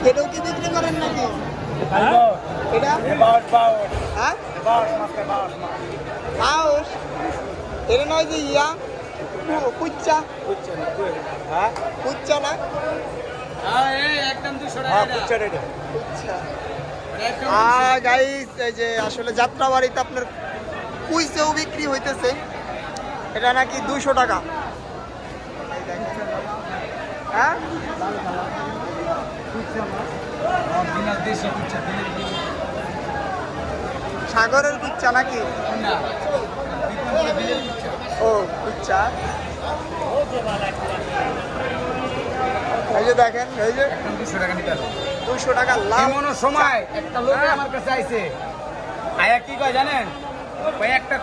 এটাও কি বিক্রি করেন নাকি? এটা হ্যাঁ বাউশ এটা নয় যে ইয়া কুচ্চা কুচ্চা না একদম 200 টাকা। গাইস এই যে আসলে যাত্রাবাড়িতে আপনার কুইচেও বিক্রি হইতেছে, এটা নাকি 200 টাকা। হ্যাঁ সাগরের কুচ্চা নাকি? ও কুচ্চা, এই যে দেখেন এই যে 200 টাকা লাভ। সময় একটা লোক আমার কাছে আইছে আয়া কি কয় জানেন, একটা